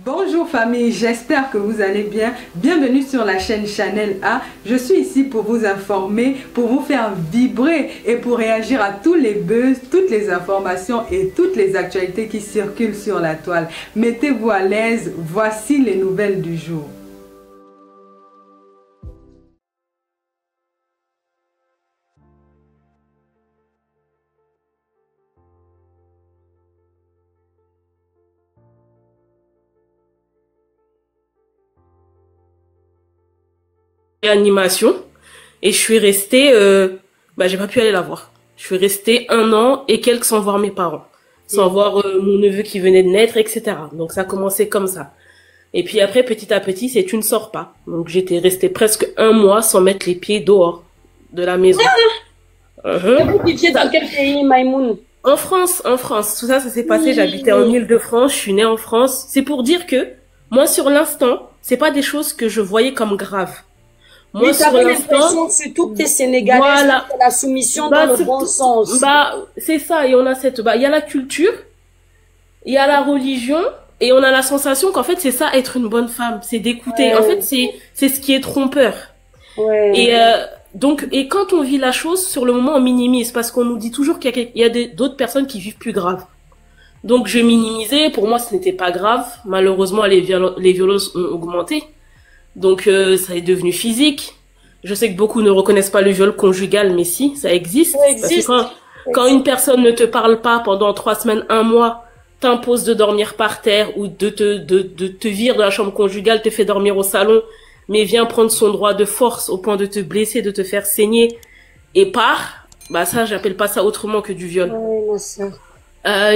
Bonjour famille, j'espère que vous allez bien. Bienvenue sur la chaîne Chanel A. Je suis ici pour vous informer, pour vous faire vibrer et pour réagir à tous les buzz, toutes les informations et toutes les actualités qui circulent sur la toile. Mettez-vous à l'aise, voici les nouvelles du jour. Animation et je suis restée j'ai pas pu aller la voir. Je suis restée 1 an et quelques sans voir mes parents, sans voir mon neveu qui venait de naître, etc. Donc ça a commencé comme ça. Et puis après, petit à petit, c'est tu ne sors pas. Donc j'étais restée presque 1 mois sans mettre les pieds dehors de la maison. Vous viviez dans quel pays, Maïmoun? En France, en France. Tout ça, ça s'est passé. J'habitais en Île-de-France. Je suis née en France. C'est pour dire que moi, sur l'instant, c'est pas des choses que je voyais comme graves. Moi, sur l'instant, surtout que t'es sénégalaise, voilà, la soumission dans le bon sens. C'est ça, et on a il y a la culture, il y a la religion, et on a la sensation qu'en fait, c'est ça, être une bonne femme, c'est d'écouter. Ouais. En fait, c'est ce qui est trompeur. Ouais. Et quand on vit la chose, sur le moment, on minimise, parce qu'on nous dit toujours qu'il y a d'autres personnes qui vivent plus grave. Donc, je minimisais, pour moi, ce n'était pas grave. Malheureusement, les violences ont augmenté. Donc ça est devenu physique. Je sais que beaucoup ne reconnaissent pas le viol conjugal, mais si, ça existe. Parce que quand une personne ne te parle pas pendant 3 semaines, 1 mois, t'impose de dormir par terre ou de te vire de la chambre conjugale, te fait dormir au salon, mais vient prendre son droit de force au point de te blesser, de te faire saigner et part, ça, j'appelle pas ça autrement que du viol. Oui, ma sœur.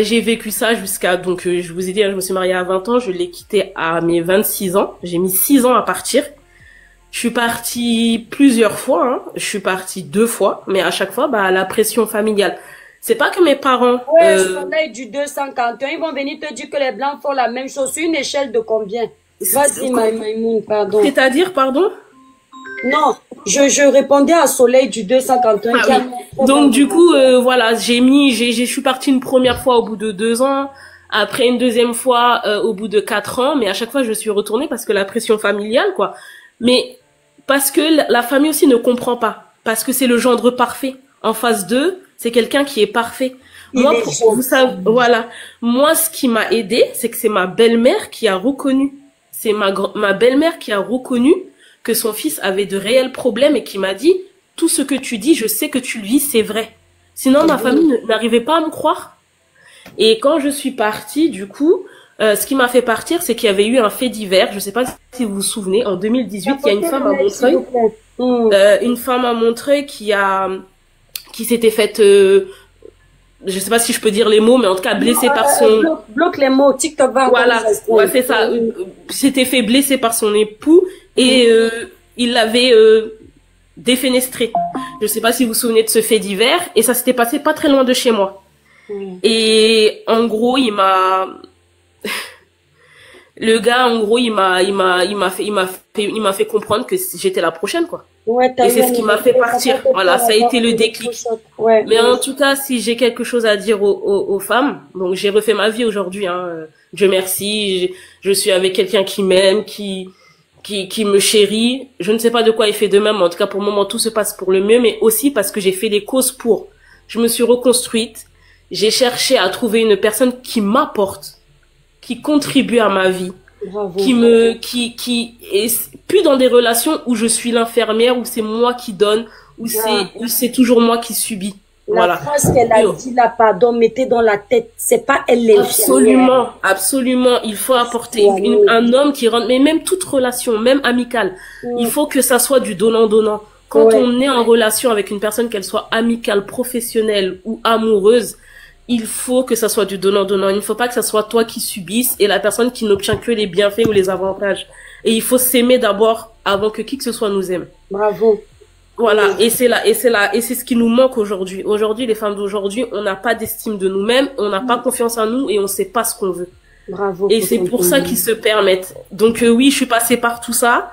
J'ai vécu ça jusqu'à, je vous ai dit, je me suis mariée à 20 ans, je l'ai quitté à mes 26 ans. J'ai mis 6 ans à partir. Je suis partie plusieurs fois, hein. Je suis partie 2 fois, mais à chaque fois, la pression familiale. C'est pas que mes parents... Ouais, soleil du 251, ils vont venir te dire que les Blancs font la même chose. Sur une échelle de combien? Vas-y, Maïmoun, pardon. C'est-à-dire, pardon? Non, je répondais à Soleil du 251. Oui. Donc du coup, voilà, je suis partie une première fois au bout de 2 ans, après une deuxième fois au bout de 4 ans, mais à chaque fois je suis retournée parce que la pression familiale, quoi. Mais parce que la famille aussi ne comprend pas, parce que c'est le gendre parfait. En face d'eux, c'est quelqu'un qui est parfait. Moi, vous savez, voilà. Moi, ce qui m'a aidée, c'est que c'est ma belle-mère qui a reconnu. C'est ma belle-mère qui a reconnu que son fils avait de réels problèmes et qui m'a dit « Tout ce que tu dis, je sais que tu le vis, c'est vrai. » Sinon, ma famille n'arrivait pas à me croire. Et quand je suis partie, du coup, ce qui m'a fait partir, c'est qu'il y avait eu un fait divers. Je ne sais pas si vous vous souvenez, en 2018, il y a une femme à Montreuil. Une femme à Montreuil qui s'était faite... je sais pas si je peux dire les mots, mais en tout cas blessée par son... Bloque les mots, TikTok va... Voilà, ouais, c'est ça. S'était fait blesser par son époux et il l'avait défenestré. Je sais pas si vous vous souvenez de ce fait divers, et ça s'était passé pas très loin de chez moi. Et en gros, le gars, en gros, il m'a fait comprendre que j'étais la prochaine, quoi. Ouais, et c'est ce qui m'a fait partir. Voilà, ça a été le déclic. Ouais, mais en tout cas, si j'ai quelque chose à dire aux femmes, donc j'ai refait ma vie aujourd'hui, hein. Dieu merci, je suis avec quelqu'un qui m'aime, qui me chérit. Je ne sais pas de quoi il fait demain, mais en tout cas, pour le moment, tout se passe pour le mieux, mais aussi parce que j'ai fait des causes pour. Je me suis reconstruite. J'ai cherché à trouver une personne qui m'apporte, qui contribue à ma vie. Bravo, qui est plus dans des relations où je suis l'infirmière, où c'est moi qui donne, où c'est toujours moi qui subis. La phrase qu'elle a dit là, pardon, mettez dans la tête, c'est pas elle l'infirmière. Absolument, absolument, il faut apporter un homme qui rentre, mais même toute relation, même amicale, il faut que ça soit du donnant-donnant. Quand on est en relation avec une personne, qu'elle soit amicale, professionnelle ou amoureuse, il faut que ça soit du donnant-donnant. Il ne faut pas que ça soit toi qui subisse et la personne qui n'obtient que les bienfaits ou les avantages. Et il faut s'aimer d'abord avant que qui que ce soit nous aime. Bravo. Voilà. Et c'est ce qui nous manque aujourd'hui. Aujourd'hui, les femmes d'aujourd'hui, on n'a pas d'estime de nous-mêmes, on n'a pas confiance en nous et on sait pas ce qu'on veut. Bravo. Et c'est pour ça qu'ils se permettent. Donc oui, je suis passée par tout ça.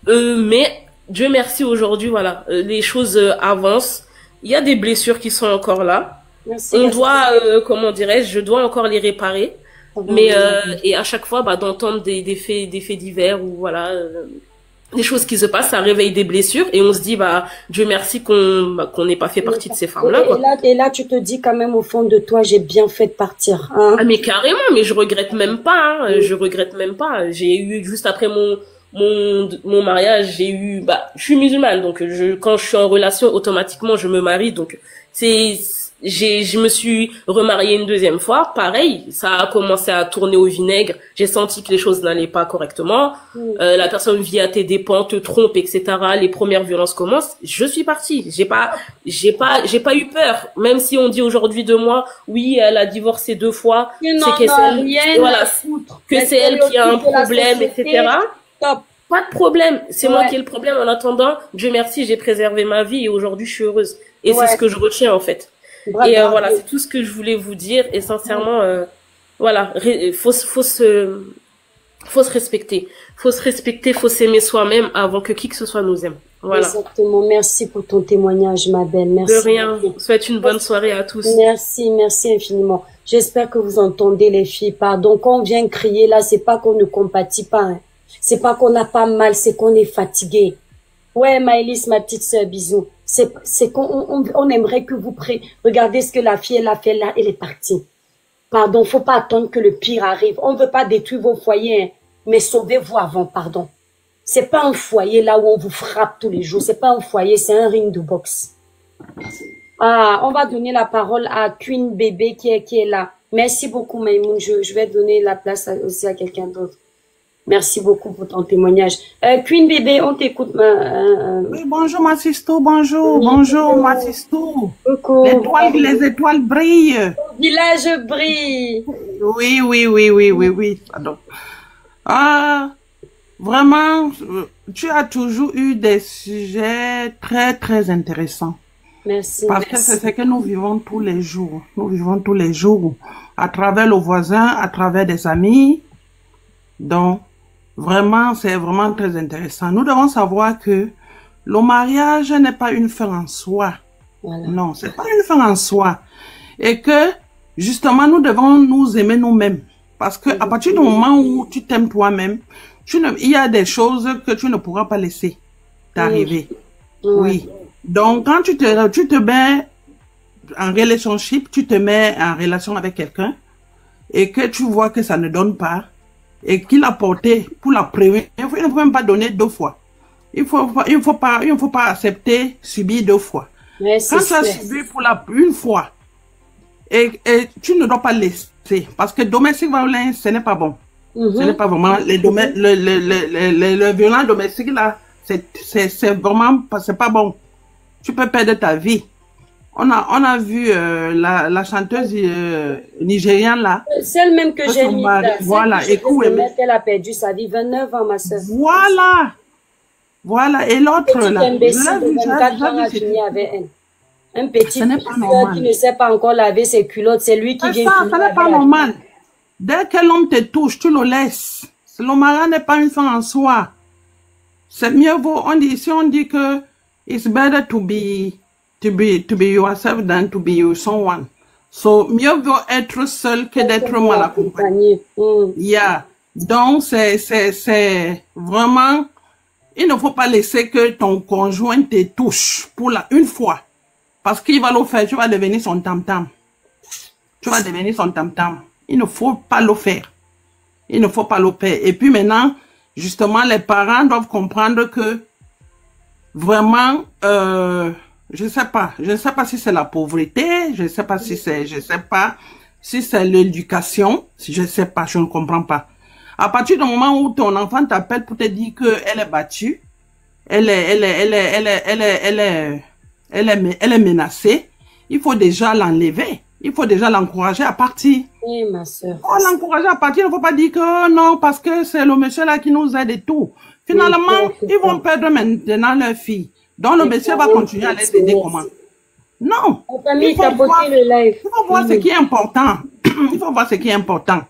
Mais Dieu merci, aujourd'hui, voilà, les choses avancent. Il y a des blessures qui sont encore là. Merci, on doit, comment dirais-je, je dois encore les réparer. Mais et à chaque fois, bah, d'entendre des faits divers ou voilà, des choses qui se passent, ça réveille des blessures et on se dit bah Dieu merci qu'on n'ait pas fait partie de ces femmes-là, quoi. Et là, tu te dis quand même au fond de toi, j'ai bien fait de partir. Hein? Ah mais carrément, mais je regrette même pas. Hein, je regrette même pas. J'ai eu juste après mon mariage, j'ai eu je suis musulmane donc quand je suis en relation automatiquement je me marie donc je me suis remariée une deuxième fois, pareil, ça a commencé à tourner au vinaigre, j'ai senti que les choses n'allaient pas correctement, la personne vit à tes dépens, te trompe, etc. Les premières violences commencent, je suis partie, j'ai pas eu peur, même si on dit aujourd'hui de moi, oui, elle a divorcé 2 fois, c'est que c'est elle qui a un problème, etc. Top. Pas de problème, c'est moi qui ai le problème. En attendant, Dieu merci, j'ai préservé ma vie et aujourd'hui je suis heureuse. Et c'est ce que je retiens en fait. Bravo, et voilà, c'est tout ce que je voulais vous dire. Et sincèrement, voilà, faut se respecter. Faut se respecter, faut s'aimer soi-même avant que qui que ce soit nous aime. Voilà. Exactement. Merci pour ton témoignage, ma belle. Merci. De rien. Je vous souhaite une bonne soirée à tous. Merci, merci infiniment. J'espère que vous entendez les filles. Pardon, quand on vient crier là, c'est pas qu'on ne compatit pas. Hein. C'est pas qu'on n'a pas mal, c'est qu'on est fatigué. Ouais, Maëlys, ma petite sœur, bisous. C'est qu'on aimerait que vous regardez ce que la fille, elle a fait là, elle est partie. Pardon, faut pas attendre que le pire arrive. On veut pas détruire vos foyers, hein, mais sauvez-vous avant, pardon. C'est pas un foyer là où on vous frappe tous les jours. C'est pas un foyer, c'est un ring de boxe. Ah, on va donner la parole à Queen Bébé qui est là. Merci beaucoup, Maïmoun. Je vais donner la place aussi à quelqu'un d'autre. Merci beaucoup pour ton témoignage. Queen Bébé, on t'écoute. Oui, bonjour ma sisto, bonjour, oui, bonjour ma sisto. Coucou. Les étoiles brillent. Le village brille. Oui. Pardon. Ah, vraiment, tu as toujours eu des sujets très, très intéressants. Merci. Parce que c'est ce que nous vivons tous les jours. Nous vivons tous les jours à travers le voisin, à travers des amis. Donc, vraiment, c'est vraiment très intéressant. Nous devons savoir que le mariage n'est pas une fin en soi. Voilà. Non, c'est pas une fin en soi. Et que, justement, nous devons nous aimer nous-mêmes. Parce que à partir du moment où tu t'aimes toi-même, il y a des choses que tu ne pourras pas laisser t'arriver. Oui. Donc, quand tu te mets en relationship, tu te mets en relation avec quelqu'un et que tu vois que ça ne donne pas, et qu'il a porté pour la prévenir, il ne faut même pas donner 2 fois. Il faut pas accepter subir 2 fois. Mais quand tu as subi pour une fois, et tu ne dois pas laisser, parce que domestic violence, ce n'est pas bon. Ce n'est pas vraiment, le violence domestique là, c'est vraiment, c'est pas bon. Tu peux perdre ta vie. On a vu la chanteuse nigériane là. Celle même que j'ai mise là. Voilà. Elle a perdu sa vie, 29 ans, ma soeur. Voilà. Et l'autre là. Imbécile de 24 ans a fini avec elle. Un petit qui ne sait pas encore laver ses culottes, c'est lui qui vient. Ça n'est pas normal. Dès que l'homme te touche, tu le laisses. Le mariage n'est pas une fin en soi. C'est mieux vaut, si on dit que it's better to be yourself than to be someone. So, mieux vaut être seul que d'être mal accompagné. Yeah. Donc, c'est vraiment, il ne faut pas laisser que ton conjoint te touche pour une fois. Parce qu'il va le faire, tu vas devenir son tam-tam. Il ne faut pas le faire. Et puis maintenant, justement, les parents doivent comprendre que vraiment, je ne sais pas si c'est la pauvreté, je ne sais pas si c'est l'éducation, je ne comprends pas. À partir du moment où ton enfant t'appelle pour te dire qu'elle est battue, elle est menacée, il faut déjà l'enlever. Il faut déjà l'encourager à partir. Oui, ma soeur. Il faut l'encourager à partir. Il ne faut pas dire que non, parce que c'est le monsieur là qui nous aide et tout. Finalement, ils vont perdre maintenant leur fille. Donc, le monsieur va continuer à les aider comment? Non. Il faut voir ce qui est important. Il faut voir ce qui est important.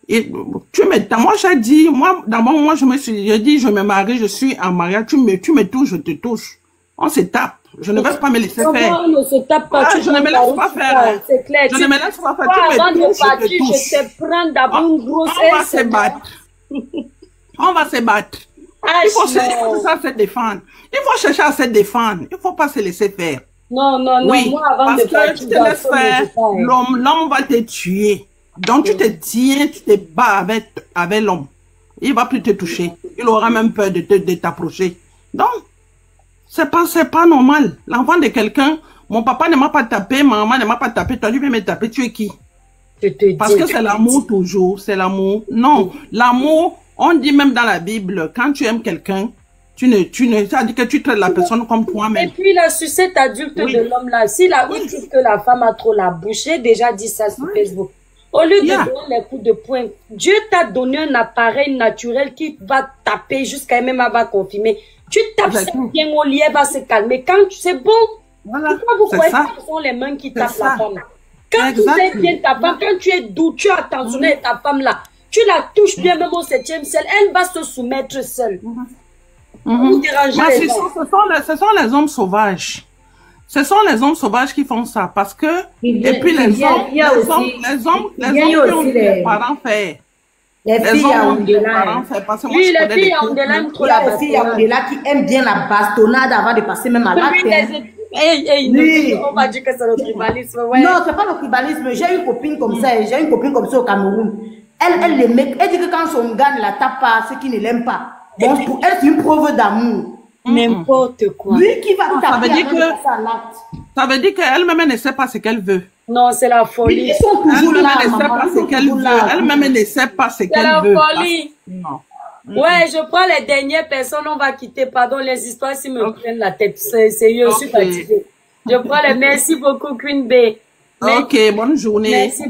Et moi, j'ai dit, d'abord, moi, je me marie, je suis en mariage, tu me touches, je te touche. On se tape. Je ne vais pas me laisser Non, faire. moi, on ne se tape pas. Ah, je ne me laisse pas faire. C'est clair. Je ne me laisse pas faire. Toi, Tu avant me de touches, partir, je te touche. je te prends d'abord une grosse On va aise. se battre. On va se battre. Ah, Il faut chercher non. à se défendre. Il faut chercher à se défendre. Il ne faut pas se laisser faire. Non, non, non. Oui, Moi, avant parce de que partir, tu te laisses faire, hein. l'homme va te tuer. Donc tu te tiens, tu te bats avec l'homme. Il va plus te toucher. Il aura même peur de t'approcher. Donc, c'est pas normal. L'enfant de quelqu'un, mon papa ne m'a pas tapé, ma maman ne m'a pas tapé, toi, lui viens me taper, tu es qui? Je te dis. Parce que c'est l'amour toujours, c'est l'amour. Non, l'amour, on dit même dans la Bible, quand tu aimes quelqu'un, ça dit que tu traites la personne comme Et toi-même. puis la sucette adulte Oui. de l'homme là, si la il trouve que la femme a trop la bouche, j'ai déjà dit ça sur Facebook. Au lieu de Yeah. donner les coups de poing, Dieu t'a donné un appareil naturel qui va taper jusqu'à même elle va confirmer. Tu tapes ça Exactement. bien au lit, elle va se calmer. Quand c'est bon, Voilà, pourquoi vous c'est croyez ça. que ce sont les mains qui C'est tapent la ça. femme? Quand tu Exactement. sais bien ta femme, quand tu es doux, tu es attentionné avec ta femme là, tu la touches bien même au 7e ciel, elle va se soumettre seule. Vous dérangez Mais les gens. ce sont les hommes sauvages. Ce sont les hommes sauvages qui font ça parce que, Il y et a- puis il y a- il y a aussi- les hommes il y a qui ont aussi vu les- leurs parents faire. Les Les filles hommes à ont vu leurs Ondela. parents faire parce que moi Oui, je les connais filles des à couples. Ondela aiment trop Il y la a les filles à bastonnade. Ondela qui aiment bien la bastonnade avant de passer même à l'acte. Oui, hein. hey, Oui. on va dire que c'est le tribalisme, ouais. Non, c'est pas le tribalisme. J'ai une copine comme ça. J'ai une copine comme ça au Cameroun. Elle l'aimait. Elle dit que quand son gars ne la tape pas, c'est qu'il ne l'aime pas. Bon, pour elle, c'est une preuve d'amour. N'importe quoi. Lui qui va Ça veut taper dire avant de que- passer à l'acte. Ça veut dire qu'elle-même ne sait pas ce qu'elle veut. Non, c'est la folie. Ils sont toujours Elle-même là, ne sait maman. pas Ils ce sont qu'elle toujours veut. là. Elle-même ne sait pas ce C'est qu'elle la veut. folie. Non. Ouais, je prends les dernières personnes, on va quitter. Pardon, les histoires, s'ils me prennent la tête. C'est sérieux, je suis Ok. fatiguée. Je prends les merci beaucoup, Queen Bey. Ok, bonne journée. Merci,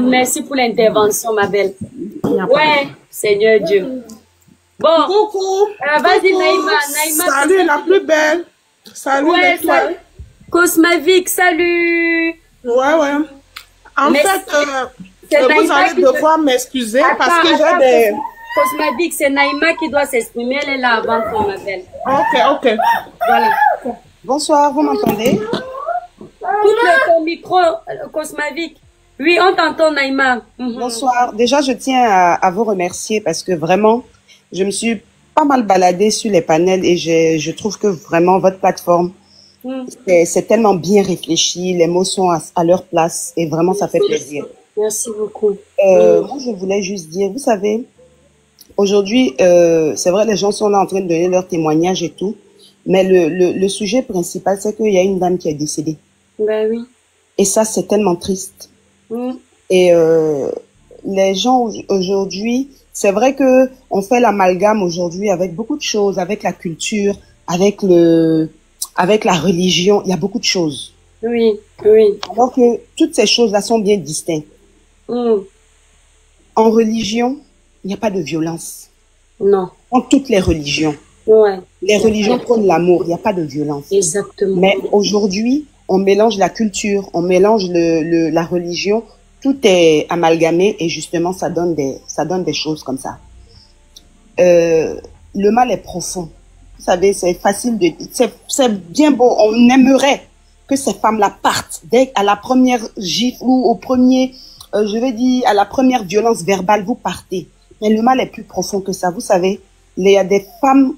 merci pour l'intervention, ma belle. Ouais, Seigneur Dieu. Bon, Coucou. vas-y, Naïma. Salut la plus belle. Salut Ouais, l'étoile. salut. Cosmavic, salut. Ouais. En Mais fait, c'est vous Naïma allez qui devoir m'excuser parce que Attends, j'ai des... Cosmavic, c'est Naïma qui doit s'exprimer. Elle est là avant toi, ma belle. Ok. Voilà. Bonsoir, vous m'entendez? Coupe ton micro, Cosmavic. Oui, on t'entend, Naïma. Mhm. Bonsoir. Déjà, je tiens à vous remercier parce que vraiment, je me suis pas mal baladée sur les panels et je trouve que vraiment votre plateforme, Mhm. c'est tellement bien réfléchi, les mots sont à leur place et vraiment, ça fait plaisir. Merci beaucoup. Moi, je voulais juste dire, vous savez, aujourd'hui, c'est vrai, les gens sont là en train de donner leur témoignage et tout, mais le sujet principal, c'est qu'il y a une dame qui est décédée. Ben oui. Et ça, c'est tellement triste. Mhm. Et les gens aujourd'hui, c'est vrai que on fait l'amalgame aujourd'hui avec beaucoup de choses, avec la culture, avec la religion, il y a beaucoup de choses. Oui. Alors que toutes ces choses-là sont bien distinctes. Mhm. En religion, il n'y a pas de violence. Non. En toutes les religions. Ouais. Les religions prônent l'amour, il n'y a pas de violence. Exactement. Mais aujourd'hui, on mélange la culture, on mélange la religion, tout est amalgamé et justement ça donne des choses comme ça. Le mal est profond. Vous savez, c'est facile c'est bien beau. On aimerait que ces femmes-là partent dès à la première gifle ou au premier, je vais dire à la première violence verbale, vous partez. Mais le mal est plus profond que ça. Vous savez, il y a des femmes.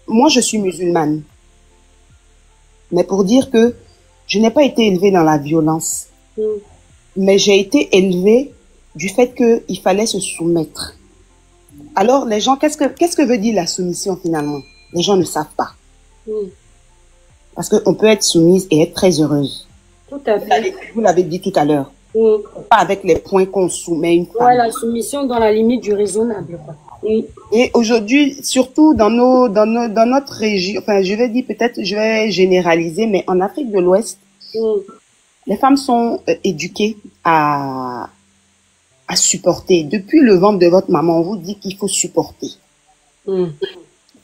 Moi, je suis musulmane, mais pour dire que je n'ai pas été élevée dans la violence, mais j'ai été élevée du fait qu'il fallait se soumettre. Alors, les gens, qu'est-ce que veut dire la soumission finalement? Les gens ne savent pas. Parce qu'on peut être soumise et être très heureuse. Tout à fait. Vous l'avez dit tout à l'heure. Pas avec les points qu'on soumet une femme. Ouais, la soumission dans la limite du raisonnable, quoi. Et aujourd'hui, surtout dans notre région, enfin, je vais dire peut-être, je vais généraliser, mais en Afrique de l'Ouest, les femmes sont éduquées à supporter. Depuis le ventre de votre maman, on vous dit qu'il faut supporter. Il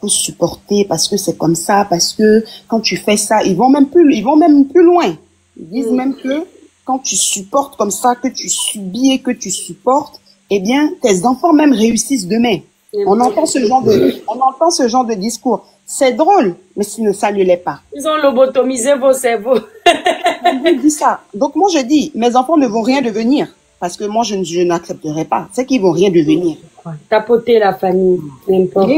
faut supporter parce que c'est comme ça, parce que quand tu fais ça, ils vont même plus loin. Ils disent même que quand tu supportes comme ça, que tu subis et que tu supportes, eh bien, tes enfants même réussissent demain. On entend ce genre de discours. C'est drôle, mais ça ne l'est pas. Ils ont lobotomisé vos cerveaux. Je dis ça. Donc moi je dis, mes enfants ne vont rien devenir. Parce que moi je n'accepterai pas. C'est qu'ils vont rien devenir. Tapoter la famille, n'importe.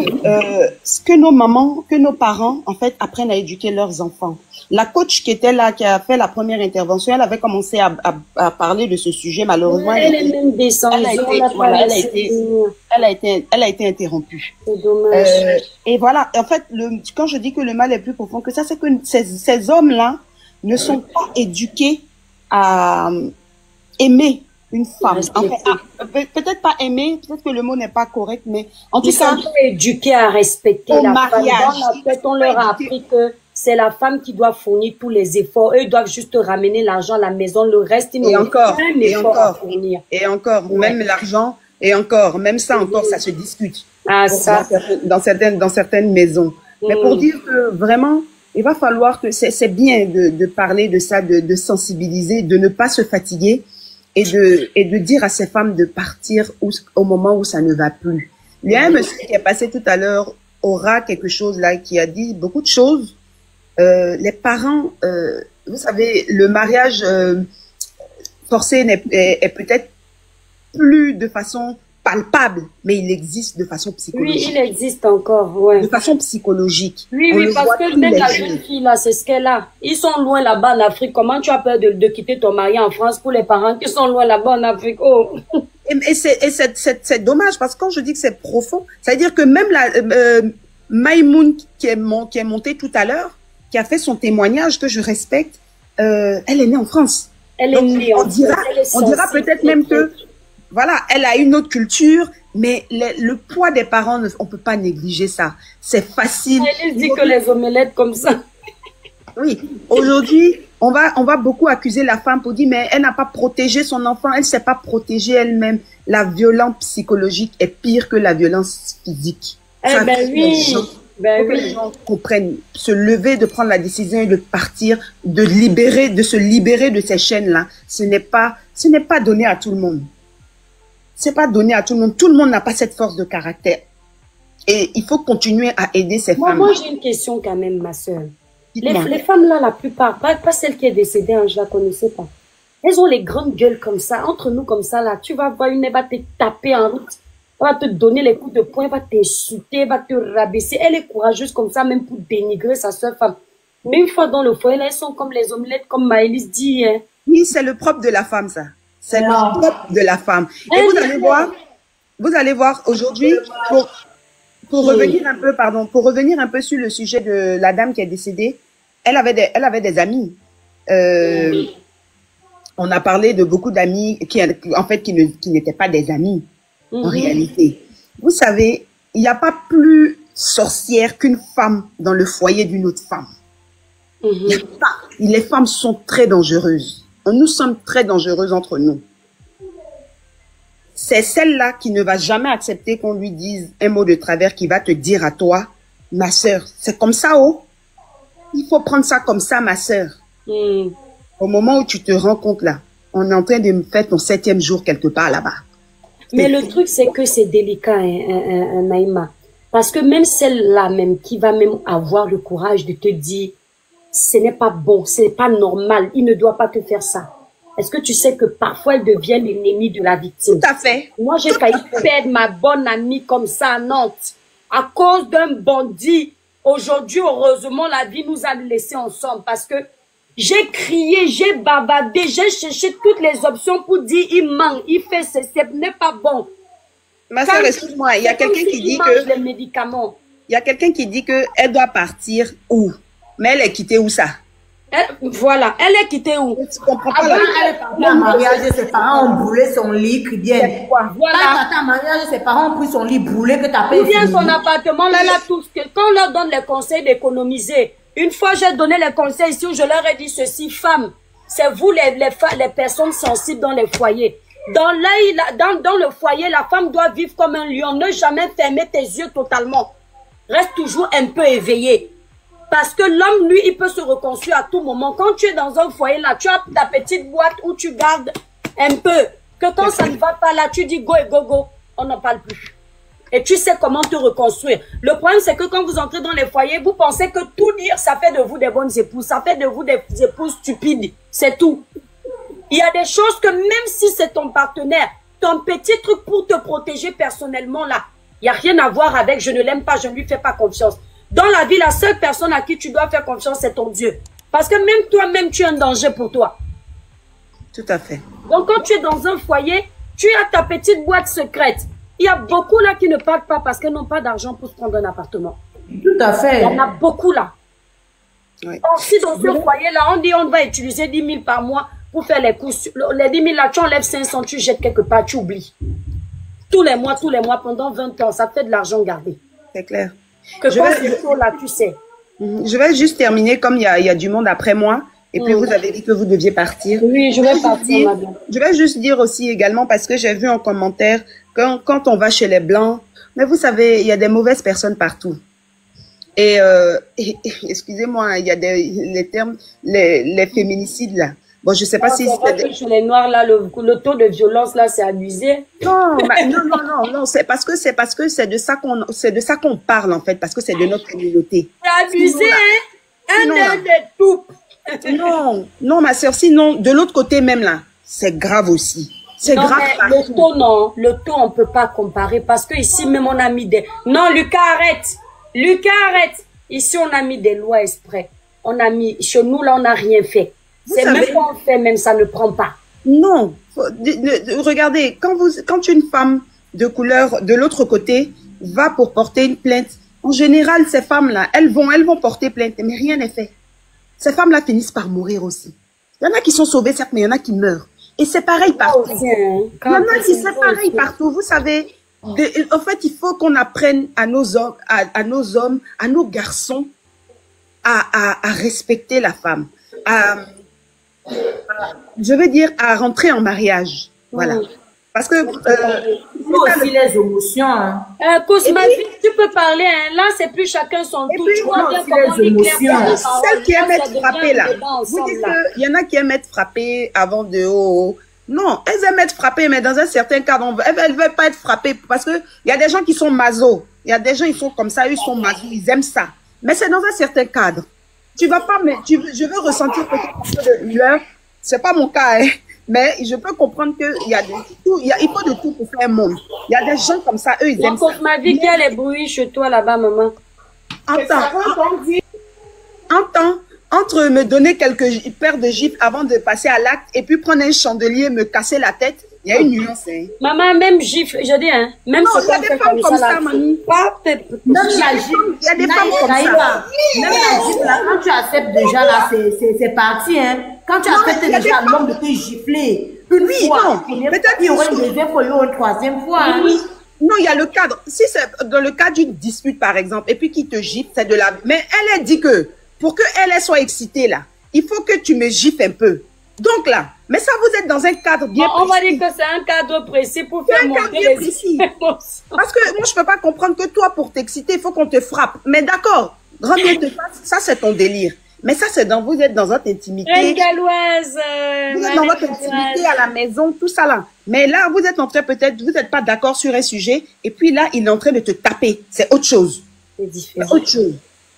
Ce que nos mamans, que nos parents, en fait, apprennent à éduquer leurs enfants. La coach qui était là, qui a fait la première intervention, elle avait commencé à parler de ce sujet, malheureusement. Elle est même descendue. Elle a été interrompue. C'est dommage. Et voilà, en fait, quand je dis que le mal est plus profond que ça, c'est que ces hommes-là ne sont pas éduqués à aimer une femme. En fait, peut-être pas aimer, peut-être que le mot n'est pas correct, mais en tout cas, ils sont pas éduqués à respecter la femme. Dans la tête, on leur a appris que c'est la femme qui doit fournir tous les efforts. Eux, ils doivent juste ramener l'argent à la maison. Le reste, ils n'ont pas un effort à fournir. Et encore, même l'argent, et encore, même ça encore, ça se discute. Ah, ça. Dans certaines maisons. Mais pour dire que vraiment, il va falloir que c'est bien de parler de ça, de sensibiliser, de ne pas se fatiguer et de dire à ces femmes de partir au moment où ça ne va plus. Il y a un monsieur qui est passé tout à l'heure, aura quelque chose là, qui a dit beaucoup de choses. Les parents, vous savez, le mariage forcé est peut-être plus de façon palpable, mais il existe de façon psychologique. Oui, il existe encore, ouais. De façon psychologique. Oui, parce que même la jeune fille là, c'est ce qu'elle a. Ils sont loin là-bas en Afrique. Comment tu as peur de quitter ton mari en France pour les parents qui sont loin là-bas en Afrique? Oh. Et c'est dommage parce que quand je dis que c'est profond, ça veut dire que même la Maïmoun qui est montée tout à l'heure, qui a fait son témoignage que je respecte, elle est née en France. Elle est née en France. On dira peut-être même que voilà, elle a une autre culture, mais le poids des parents, on peut pas négliger ça. C'est facile. Elle dit que les omelettes comme ça. Oui. Aujourd'hui, on va beaucoup accuser la femme pour dire, mais elle n'a pas protégé son enfant, elle s'est pas protégée elle-même. La violence psychologique est pire que la violence physique. Eh ben oui. Que les gens comprennent, se lever, de prendre la décision et de partir, de se libérer de ces chaînes-là. Ce n'est pas donné à tout le monde. C'est pas donné à tout le monde. Tout le monde n'a pas cette force de caractère. Et il faut continuer à aider ces femmes. Moi, j'ai une question quand même, ma soeur. Les femmes là, la plupart, pas celle qui est décédée, hein, je la connaissais pas. Elles ont les grandes gueules comme ça, entre nous comme ça là. Tu vas voir une, elle va te taper en route. Elle va te donner les coups de poing, elle va t'insulter, elle va te rabaisser. Elle est courageuse comme ça, même pour dénigrer sa soeur femme. Mais une fois dans le foyer, là, elles sont comme les omelettes, comme Maëlys dit. Hein. Oui, c'est le propre de la femme, ça. C'est le propre de la femme. Et vous allez voir aujourd'hui, pour revenir un peu sur le sujet de la dame qui est décédée, elle avait des amis. On a parlé de beaucoup d'amis qui n'étaient pas des amis, en réalité. Vous savez, il n'y a pas plus sorcière qu'une femme dans le foyer d'une autre femme. Il y a pas. Les femmes sont très dangereuses. Nous sommes très dangereuses entre nous. C'est celle-là qui ne va jamais accepter qu'on lui dise un mot de travers, qui va te dire à toi, ma sœur, c'est comme ça, oh. Il faut prendre ça comme ça, ma sœur. Au moment où tu te rends compte là, on est en train de faire ton 7e jour quelque part là-bas. Mais le truc, c'est que c'est délicat, Naïma. Parce que même celle-là même, qui va même avoir le courage de te dire, ce n'est pas bon, ce n'est pas normal, il ne doit pas te faire ça. Est-ce que tu sais que parfois elle devient l'ennemi de la victime? Tout à fait. Moi, j'ai failli perdre ma bonne amie comme ça à Nantes, à cause d'un bandit. Aujourd'hui, heureusement, la vie nous a laissés ensemble parce que j'ai crié, j'ai bavardé, j'ai cherché toutes les options pour dire il manque, il fait ce n'est pas bon. Ma soeur, excuse-moi, il y a quelqu'un qui dit que les médicaments. Il y a quelqu'un qui dit que elle doit partir où? Mais elle est quittée où ça? Voilà, elle est quittée où? Tu comprends pas elle est partie en mariage, ses parents ont brûlé son lit, Cridienne. Voilà. Quand t'as en mariage, ses parents ont pris son lit brûlé que t'as payé. Ou bien son appartement, là, tout ce que, quand on leur donne les conseils d'économiser, une fois j'ai donné les conseils ici où je leur ai dit ceci, femmes, c'est vous les personnes sensibles dans les foyers. Dans le foyer, la femme doit vivre comme un lion, ne jamais fermer tes yeux totalement. Reste toujours un peu éveillé. Parce que l'homme, lui, il peut se reconstruire à tout moment. Quand tu es dans un foyer, là, tu as ta petite boîte où tu gardes un peu. Que quand ça ne va pas là, tu dis go et go, go. On n'en parle plus. et tu sais comment te reconstruire. Le problème, c'est que quand vous entrez dans les foyers, vous pensez que tout dire, ça fait de vous des bonnes épouses, ça fait de vous des épouses stupides. C'est tout. Il y a des choses que même si c'est ton partenaire, ton petit truc pour te protéger personnellement là, il n'y a rien à voir avec je ne l'aime pas, je ne lui fais pas confiance. Dans la vie, la seule personne à qui tu dois faire confiance, c'est ton Dieu. Parce que même toi-même, tu es un danger pour toi. Tout à fait. Donc, quand tu es dans un foyer, tu as ta petite boîte secrète. Il y a beaucoup là qui ne partent pas parce qu'ils n'ont pas d'argent pour se prendre un appartement. Tout à fait. Il y en a beaucoup là. Oui. Or, si dans ce foyer-là, on dit on va utiliser 10 000 par mois pour faire les courses, les 10 000 là, tu enlèves 500, tu jettes quelque part, tu oublies. Tous les mois, pendant 20 ans, ça fait de l'argent gardé. C'est clair. Que quand c'est chaud là, tu sais. Je vais juste terminer comme il y a du monde après moi. Et puis vous avez dit que vous deviez partir. Oui, je vais partir, madame. Je vais juste dire aussi également, parce que j'ai vu en commentaire, quand on va chez les Blancs, mais vous savez, il y a des mauvaises personnes partout. Et excusez-moi, il y a les termes, les féminicides là. Bon, je sais pas si c'est chez les Noirs là, le taux de violence là, c'est abusé. Non, non, c'est parce que c'est de ça qu'on parle en fait, parce que c'est de notre communauté. C'est abusé, hein? Tout. Non, ma sœur, sinon, de l'autre côté même là, c'est grave aussi. C'est grave. Le taux, non. Le taux, on peut pas comparer parce que ici, même on a mis des... Non, Lucas, arrête. Lucas, arrête. Ici, on a mis des lois exprès. On a mis... Chez nous, là, on n'a rien fait. C'est même quand on fait, même ça ne prend pas. Non. Regardez, quand une femme de couleur de l'autre côté va pour porter une plainte, en général, ces femmes-là, elles vont porter plainte, mais rien n'est fait. Ces femmes-là finissent par mourir aussi. Il y en a qui sont sauvées, certes, mais il y en a qui meurent. Et c'est pareil partout. Il y en a qui c'est pareil partout. Vous savez, en fait, il faut qu'on apprenne à nos hommes, à nos garçons, à respecter la femme. Je veux dire, à rentrer en mariage. Voilà. Parce que... il faut aussi les émotions. Hein. Cosmavique, tu peux parler. Hein. Là, c'est plus chacun son tour. Tu vois bien comment les émotions. Celles qui aiment être frappées, là. Vous dites qu'il y en a qui aiment être frappées avant de... Non, elles aiment être frappées, mais dans un certain cadre, elles ne veulent pas être frappées. Parce qu'il y a des gens qui sont maso. Il y a des gens, ils sont comme ça, ils sont maso, ils aiment ça. Mais c'est dans un certain cadre. Tu vas pas... je veux ressentir peut-être un peu de douleur. C'est pas mon cas, hein. Mais je peux comprendre qu'il y a il faut de tout pour faire un monde. Il y a des gens comme ça, eux, ils aiment ça. Cosmavique, il y a les bruits chez toi là-bas, maman. Entends, entre me donner quelques paires de gifles avant de passer à l'acte et puis prendre un chandelier, me casser la tête, il y a une nuance. Hein. Maman, même gifle, je dis, hein. Même non, il y a des femmes comme ça, mamie. Même la gifle, il y a des femmes comme ça. Même la gifle, là, quand tu acceptes déjà, là, c'est parti, hein. Quand tu acceptes déjà l'homme de te gifler, une fois, peut-être qu'il y aura une deuxième fois, il y aura une troisième fois. Hein. Oui. Non, il y a le cadre. Si c'est dans le cadre d'une dispute, par exemple, et puis qu'il te gifle, c'est de la... Mais elle dit que, pour qu'elle soit excitée, là, il faut que tu me gifles un peu. Donc là, mais ça, vous êtes dans un cadre bien précis. On va dire que c'est un cadre précis pour faire monter les précis. Parce que moi, je peux pas comprendre que toi, pour t'exciter, il faut qu'on te frappe. Mais d'accord, grand bien te fasse, ça, c'est ton délire. Mais ça, c'est vous êtes dans votre intimité. Vous êtes dans votre intimité à la maison, tout ça là. Mais là, vous êtes en train peut-être, vous n'êtes pas d'accord sur un sujet, et puis là, il est en train de te taper. C'est autre chose. C'est différent. C'est autre chose.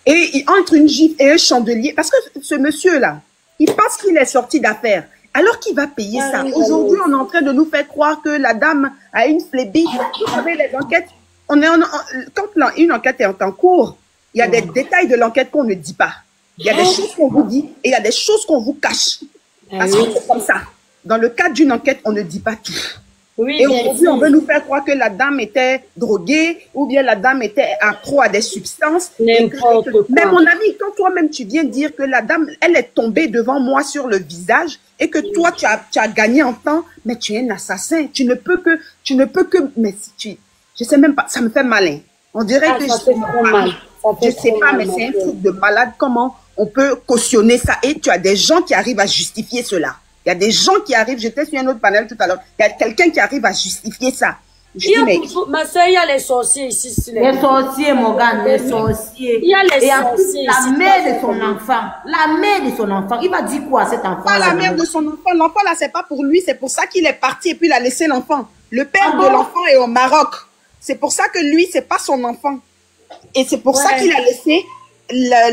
Et entre une gifle et un chandelier, parce que ce monsieur-là, il pense qu'il est sorti d'affaires. Alors qu'il va payer ça. Aujourd'hui, on est en train de nous faire croire que la dame a une flébite. Vous savez, les enquêtes, quand une enquête est en cours, il y a des détails de l'enquête qu'on ne dit pas. Il y a des choses qu'on vous dit et il y a des choses qu'on vous cache. Parce que c'est comme ça. Dans le cadre d'une enquête, on ne dit pas tout. Oui, et aujourd'hui, on veut nous faire croire que la dame était droguée ou bien la dame était accro à des substances. N'importe quoi. Mais mon ami, quand toi-même tu viens dire que la dame, elle est tombée devant moi sur le visage et que toi, tu as gagné en temps, mais tu es un assassin. Tu ne peux que, mais si je sais même pas, ça me fait malin. On dirait que je sais pas, mais c'est un truc de malade. Comment on peut cautionner ça? Et tu as des gens qui arrivent à justifier cela. Il y a des gens qui arrivent, j'étais sur un autre panel tout à l'heure, il y a quelqu'un qui arrive à justifier ça. Ma soeur, il y a les sorciers ici. Les sorciers, mon gars, les sorciers. Il y a les sorciers. La mère de son enfant, il va dire quoi à cet enfant? Pas la mère de son enfant. L'enfant là, c'est pas pour lui, c'est pour ça qu'il est parti et puis il a laissé l'enfant. Le père de l'enfant est au Maroc. C'est pour ça que lui, c'est pas son enfant. Et c'est pour ça qu'il a laissé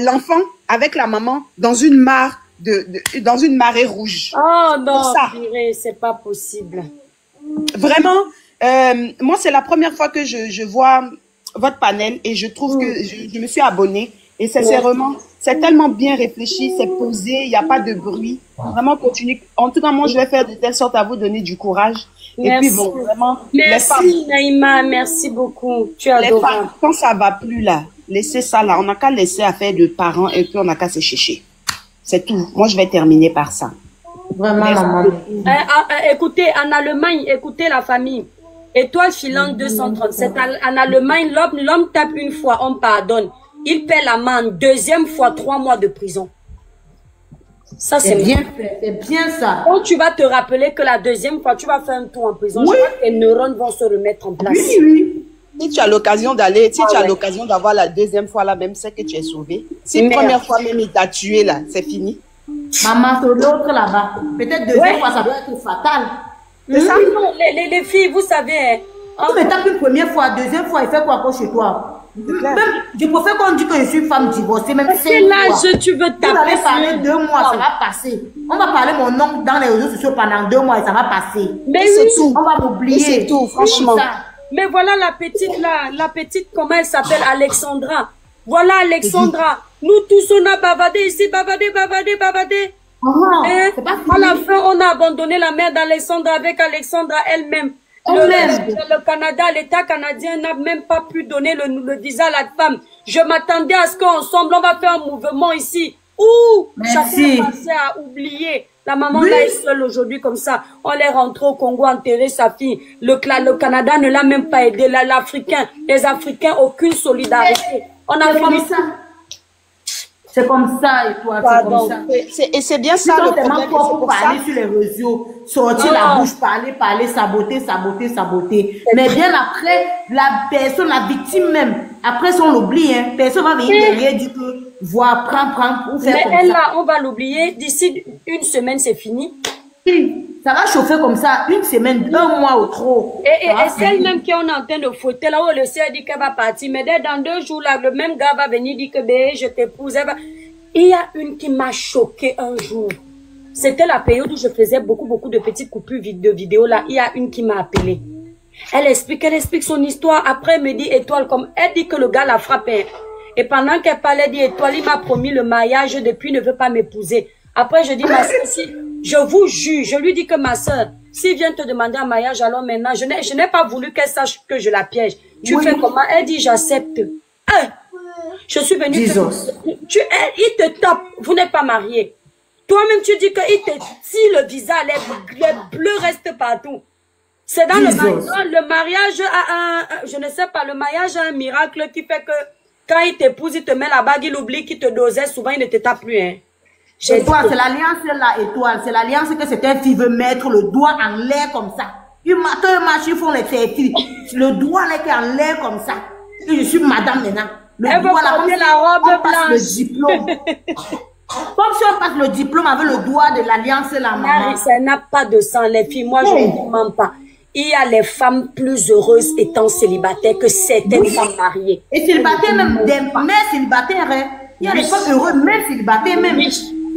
l'enfant avec la maman dans une mare dans une marée rouge. Oh non, c'est pas possible. Vraiment, moi, c'est la première fois que je vois votre panel et je trouve que je me suis abonnée. Et sincèrement, c'est tellement bien réfléchi, c'est posé, il n'y a pas de bruit. Vraiment, continue. En tout cas, moi, je vais faire de telle sorte à vous donner du courage. Merci. Et puis, bon, vraiment, merci, Naïma, merci beaucoup. Tu es adorable. Quand ça va plus, là, laissez ça, là. On n'a qu'à laisser affaire de parents et puis on n'a qu'à se chercher. C'est tout. Moi, je vais terminer par ça. Vraiment, maman. Écoutez, en Allemagne, écoutez la famille. Étoile filante 237. En Allemagne, l'homme tape une fois, on pardonne. Il paie l'amende. Deuxième fois, 3 mois de prison. Ça, c'est bien fait. C'est bien ça. Quand tu vas te rappeler que la deuxième fois, tu vas faire un tour en prison, je crois que tes neurones vont se remettre en place. Oui, oui. Si tu as l'occasion d'aller, si tu as l'occasion d'avoir la deuxième fois là, même c'est que tu es sauvé. Si la première fois même il t'a tué là, c'est fini. Maman, c'est l'autre là-bas. Peut-être deuxième fois, ça doit être fatal. C'est ça? Non, les filles, vous savez. Tu me tapes une première fois, deuxième fois, il fait quoi encore chez toi? Même, je préfère qu'on dise que je suis femme divorcée, même 5 fois. Quel âge tu veux taper? Vous allez parler 2 mois, ça va passer. On va parler mon nom dans les réseaux sociaux pendant 2 mois et ça va passer. Mais c'est tout. On va m'oublier. C'est tout, franchement. Mais voilà la petite là, comment elle s'appelle? Alexandra. Voilà Alexandra. Nous tous on a bavardé ici, bavardé. Et à la fin, on a abandonné la mère d'Alexandra avec Alexandra elle-même. Le Canada, l'État canadien n'a même pas pu donner le visa à la femme. Je m'attendais à ce qu'ensemble, on va faire un mouvement ici. Ouh, chacun pensait à oublier. La maman là est seule aujourd'hui comme ça. On est rentré au Congo enterrer sa fille. Le Canada ne l'a même pas aidé. L'Africain, les Africains, aucune solidarité. On a fini ça. C'est comme ça, et toi, c'est comme ça. Et c'est bien ça le problème. Pour parler sur les réseaux, sortir la bouche, parler, saboter. Mais bien après, la personne, la victime même, après, si on l'oublie, hein, personne va venir derrière, dire que, voir, prends, ou faire mais comme elle, ça. là, on va l'oublier. D'ici 1 semaine, c'est fini. Ça va chauffer comme ça, 1 semaine, 1 mois ou trop. Et celle-même qu'on est en train de fouetter, là où le ciel dit qu'elle va partir, mais dans 2 jours, là, le même gars va venir dire que je t'épouse. Il y a une qui m'a choqué un jour. C'était la période où je faisais beaucoup de petites coupures de vidéos, là. Il y a une qui m'a appelé. Elle explique son histoire. Après, elle me dit Étoile, comme elle dit que le gars l'a frappé. Et pendant qu'elle parlait, elle dit Étoile, il m'a promis le mariage, depuis il ne veut pas m'épouser. Après, je dis, ma soeur, si, je vous jure, je lui dis que ma soeur, s'il vient te demander un mariage, alors maintenant, je n'ai pas voulu qu'elle sache que je la piège. Tu fais comment? Elle dit, j'accepte. Je suis venue. Il te tape. Vous n'êtes pas marié. Toi-même, tu dis qu'il te tire le visage, les bleus restent partout. C'est dans le mariage, je ne sais pas, le mariage a un miracle qui fait que quand il t'épouse, il te met la bague, il oublie qu'il te dosait, souvent il ne te tape plus, hein. Étoile, c'est l'alliance là, Étoile. C'est l'alliance que cette fille veut mettre le doigt en l'air comme ça. Quand ils marchent, ils font les filles. Le doigt là qui est en l'air comme ça. Et je suis madame maintenant. Elle veut porter la robe blanche. Le diplôme. Comme si on passe le diplôme avec le doigt de l'alliance là, maman. Ça n'a pas de sang, les filles. Moi, je ne demande pas. Il y a les femmes plus heureuses étant célibataires que certaines femmes mariées. Et célibataires même, des mères célibataires, hein. Il y a des femmes heureuses, même célibataires même.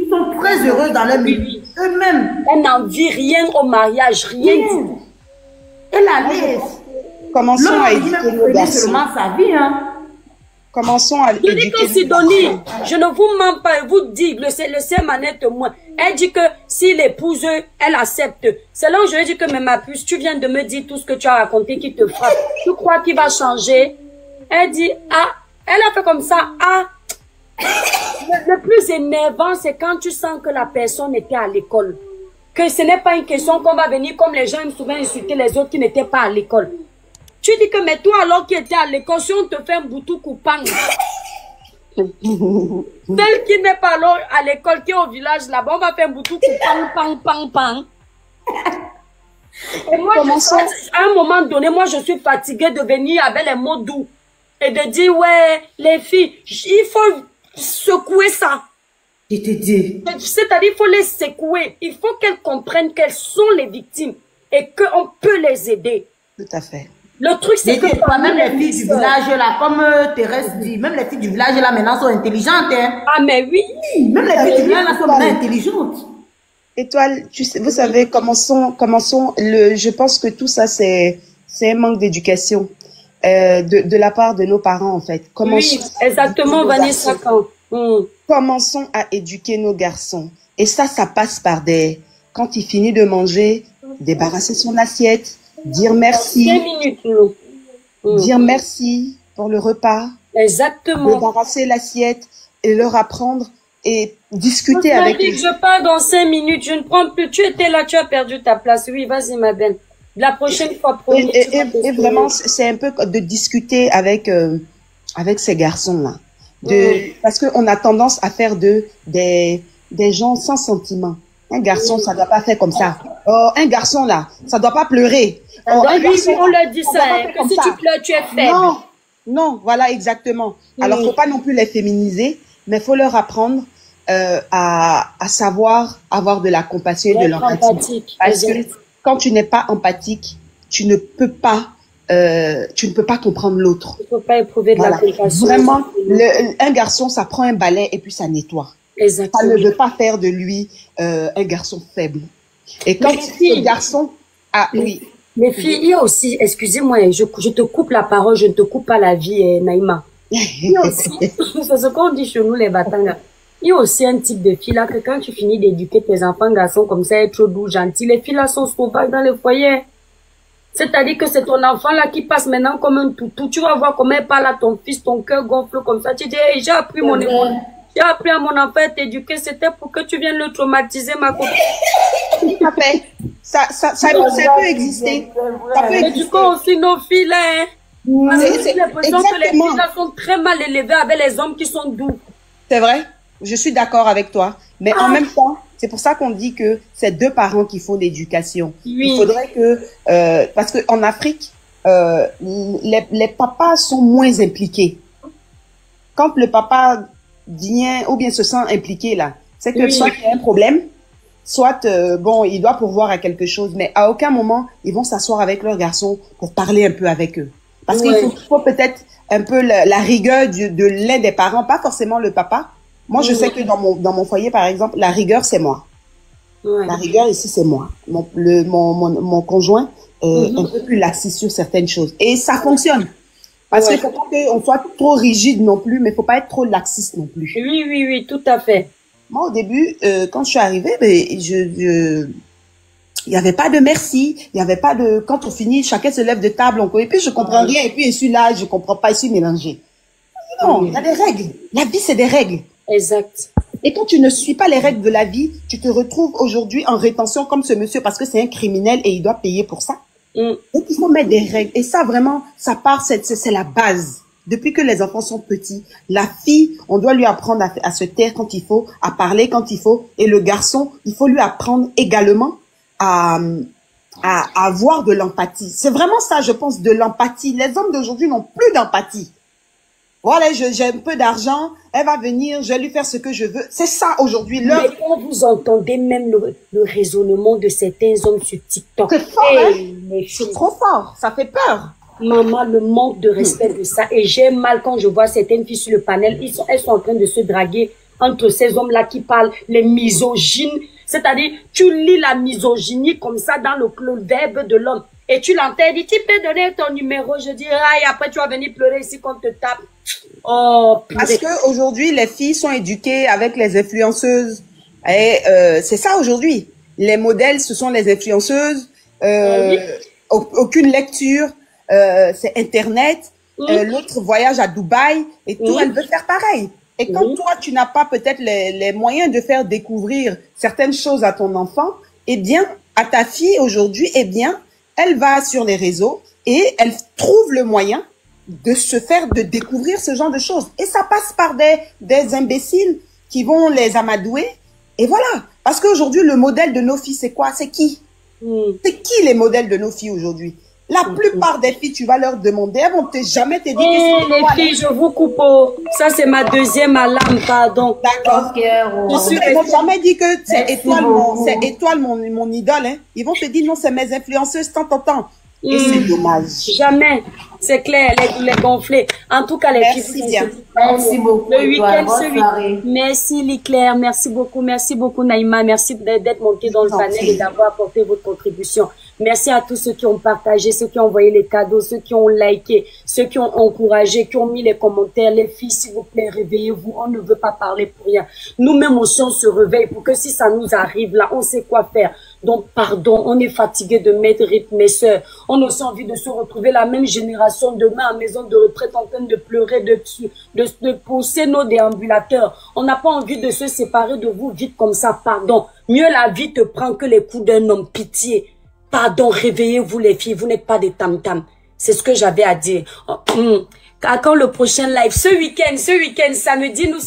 Ils sont très heureuses dans leur vie. Eux-mêmes. Elle n'en vit rien au mariage, rien du tout. Elle la laisse. Commençons à éduquer nos garçons. Seulement sa vie, hein. Commençons à éduquer. Je dis que Sidonie, je ne vous mens pas, elle vous dit, le Manette moi. Elle dit que s'il épouse, elle accepte. C'est là où je lui dis que, mais ma puce, tu viens de me dire tout ce que tu as raconté qui te frappe. Tu crois qu'il va changer? Elle dit, elle a fait comme ça, Le plus énervant, c'est quand tu sens que la personne était à l'école. Que ce n'est pas une question qu'on va venir comme les gens aiment souvent insulter les autres qui n'étaient pas à l'école. Tu dis que, mais toi, alors qui était à l'école, si on te fait un boutou coupant, celle qui n'est pas alors à l'école, qui est au village là-bas, on va faire un boutou coupant, pang. Et moi, à un moment donné, moi, je suis fatiguée de venir avec les mots doux et de dire, ouais, les filles, il faut secouer ça. Je te dis. C'est-à-dire, il faut les secouer. Il faut qu'elles comprennent qu'elles sont les victimes et qu'on peut les aider. Tout à fait. Le truc, c'est que même les filles du village, là, comme Thérèse dit, même les filles du village, là, maintenant, sont intelligentes, hein. Ah, mais oui. Même les filles du village, là, sont maintenant intelligentes. Étoile, vous savez, je pense que tout ça, c'est un manque d'éducation de la part de nos parents, en fait. Oui, exactement, Vanessa. Commençons à éduquer nos garçons. Et ça passe par quand il finit de manger, débarrasser son assiette, dire merci. 5 minutes, dire merci pour le repas. Exactement. Débarrasser l'assiette et leur apprendre et discuter avec eux. Je pars dans 5 minutes, je ne prends plus. Tu étais là, tu as perdu ta place. Oui, vas-y, ma belle. La prochaine fois, promis. Et vraiment, c'est un peu de discuter avec ces garçons-là. Parce qu'on a tendance à faire des gens sans sentiment. Un garçon, ça doit pas faire comme ça. Oh, un garçon, là, ça doit pas pleurer. Oh, un garçon, on leur dit ça, que si tu pleures, tu es faible. Non, voilà, exactement. Alors, faut pas non plus les féminiser, mais faut leur apprendre à savoir avoir de la compassion et de l'empathie. Parce que quand tu n'es pas empathique, tu ne peux pas comprendre l'autre. Tu ne peux pas éprouver de la compassion. Vraiment, un garçon, ça prend un balai et puis ça nettoie. Exactement. Ça ne veut pas faire de lui un garçon faible. Et quand ce garçon... Ah oui. Les filles, il y a aussi, excusez-moi, je te coupe la parole, je ne te coupe pas la vie, Naïma. Il y a aussi, c'est ce qu'on dit chez nous les Batanga. Il y a aussi un type de filles là que quand tu finis d'éduquer tes enfants garçons comme ça, être doux, gentils, les filles là sont sauvages dans le foyer. C'est-à-dire que c'est ton enfant là qui passe maintenant comme un toutou. Tu vas voir comment elle parle à ton fils, ton cœur gonfle comme ça. Tu dis, hey, j'ai appris à mon enfant à t'éduquer, c'était pour que tu viennes le traumatiser, ma copine. Ça peut exister. Ça peut exister. Du coup, aussi nos filles là, hein. J'ai l'impression que les filles là sont très mal élevées avec les hommes qui sont doux. C'est vrai, je suis d'accord avec toi. Mais en même temps, c'est pour ça qu'on dit que c'est 2 parents qui font l'éducation. Oui. Il faudrait que, parce que en Afrique, les papas sont moins impliqués. Quand le papa vient ou bien se sent impliqué là, c'est que soit il y a un problème, soit il doit pourvoir à quelque chose, mais à aucun moment ils vont s'asseoir avec leurs garçons pour parler un peu avec eux. Parce qu'il faut peut-être un peu la rigueur de l'un des parents, pas forcément le papa. Moi, je sais que dans mon foyer, par exemple, la rigueur, c'est moi. La rigueur ici, c'est moi. Mon conjoint est un peu plus laxiste sur certaines choses. Et ça fonctionne. Parce qu'il faut pas qu'on soit trop rigide non plus, mais il faut pas être trop laxiste non plus. Oui, tout à fait. Moi, au début, quand je suis arrivée, il y avait pas de merci, il y avait pas de, quand on finit, chacun se lève de table, et puis je comprends rien, et puis je suis là, je comprends pas, je suis mélangée. Non, il y a des règles. La vie, c'est des règles. Exact. Et quand tu ne suis pas les règles de la vie, tu te retrouves aujourd'hui en rétention comme ce monsieur parce que c'est un criminel et il doit payer pour ça. Donc, il faut mettre des règles. Et ça, vraiment, ça part, c'est la base. Depuis que les enfants sont petits, la fille, on doit lui apprendre à se taire quand il faut, à parler quand il faut. Et le garçon, il faut lui apprendre également à avoir de l'empathie. C'est vraiment ça, je pense, de l'empathie. Les hommes d'aujourd'hui n'ont plus d'empathie. Voilà, j'ai un peu d'argent, elle va venir, je vais lui faire ce que je veux. C'est ça aujourd'hui. Mais quand vous entendez même le raisonnement de certains hommes sur TikTok. C'est fort, c'est trop fort, ça fait peur. Maman, le manque de respect de ça. Et j'ai mal quand je vois certaines filles sur le panel, elles sont en train de se draguer entre ces hommes-là qui parlent les misogynes. C'est-à-dire, tu lis la misogynie comme ça dans le verbe de l'homme. Et tu l'entends, dit, tu peux donner ton numéro. Je dis, aïe, après tu vas venir pleurer ici qu'on te tape. Oh, parce que aujourd'hui, les filles sont éduquées avec les influenceuses. Et c'est ça aujourd'hui. Les modèles, ce sont les influenceuses. Aucune lecture. C'est Internet. L'autre voyage à Dubaï. Et tout, elle veut faire pareil. Et quand toi, tu n'as pas peut-être les moyens de faire découvrir certaines choses à ton enfant, eh bien, à ta fille aujourd'hui, eh bien, elle va sur les réseaux et elle trouve le moyen de de découvrir ce genre de choses. Et ça passe par des imbéciles qui vont les amadouer. Et voilà. Parce qu'aujourd'hui, le modèle de nos filles, c'est quoi? C'est qui? C'est qui les modèles de nos filles aujourd'hui? La plupart des filles, tu vas leur demander, elles vont jamais te dire que c'est les filles, je vous coupe. Ça, c'est ma deuxième alarme, pardon. D'accord. Ils vont jamais dire que c'est Étoile mon idole, hein. Ils vont te dire, non, c'est mes influenceuses, tant. Et c'est dommage. Jamais. C'est clair, les gonflés. En tout cas, les Merci filles. bien. Merci beaucoup. Le week-end, Bonne ce soirée. week-end. Merci, Liclair. Merci beaucoup, Naïma. Merci d'être monté dans le panel et d'avoir apporté votre contribution. Merci à tous ceux qui ont partagé, ceux qui ont envoyé les cadeaux, ceux qui ont liké, ceux qui ont encouragé, qui ont mis les commentaires. Les filles, s'il vous plaît, réveillez-vous. On ne veut pas parler pour rien. Nous-mêmes aussi, on se réveille pour que si ça nous arrive là, on sait quoi faire. Donc, pardon, on est fatigué de mettre rythme, mes sœurs. On a aussi envie de se retrouver la même génération demain en maison de retraite en train de pleurer, de pousser nos déambulateurs. On n'a pas envie de se séparer de vous vite comme ça, pardon. Mieux la vie te prend que les coups d'un homme, pitié. Pardon, réveillez-vous les filles, vous n'êtes pas des tam-tam. C'est ce que j'avais à dire. Quand le prochain live, ce week-end, samedi, nous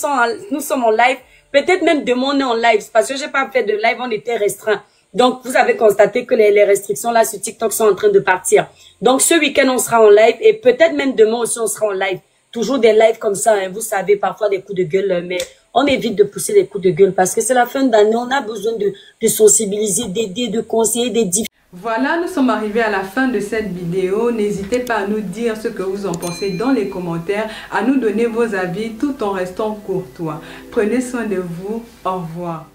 sommes en live. Peut-être même demain, on est en live. Parce que j'ai pas fait de live, on était restreint. Donc, vous avez constaté que les restrictions là sur TikTok sont en train de partir. Donc, ce week-end, on sera en live. Et peut-être même demain aussi, on sera en live. Toujours des lives comme ça, hein. Vous savez, parfois des coups de gueule. Mais on évite de pousser les coups de gueule parce que c'est la fin d'année. On a besoin de sensibiliser, d'aider, de conseiller, d'aider. Voilà, nous sommes arrivés à la fin de cette vidéo. N'hésitez pas à nous dire ce que vous en pensez dans les commentaires, à nous donner vos avis tout en restant courtois. Prenez soin de vous. Au revoir.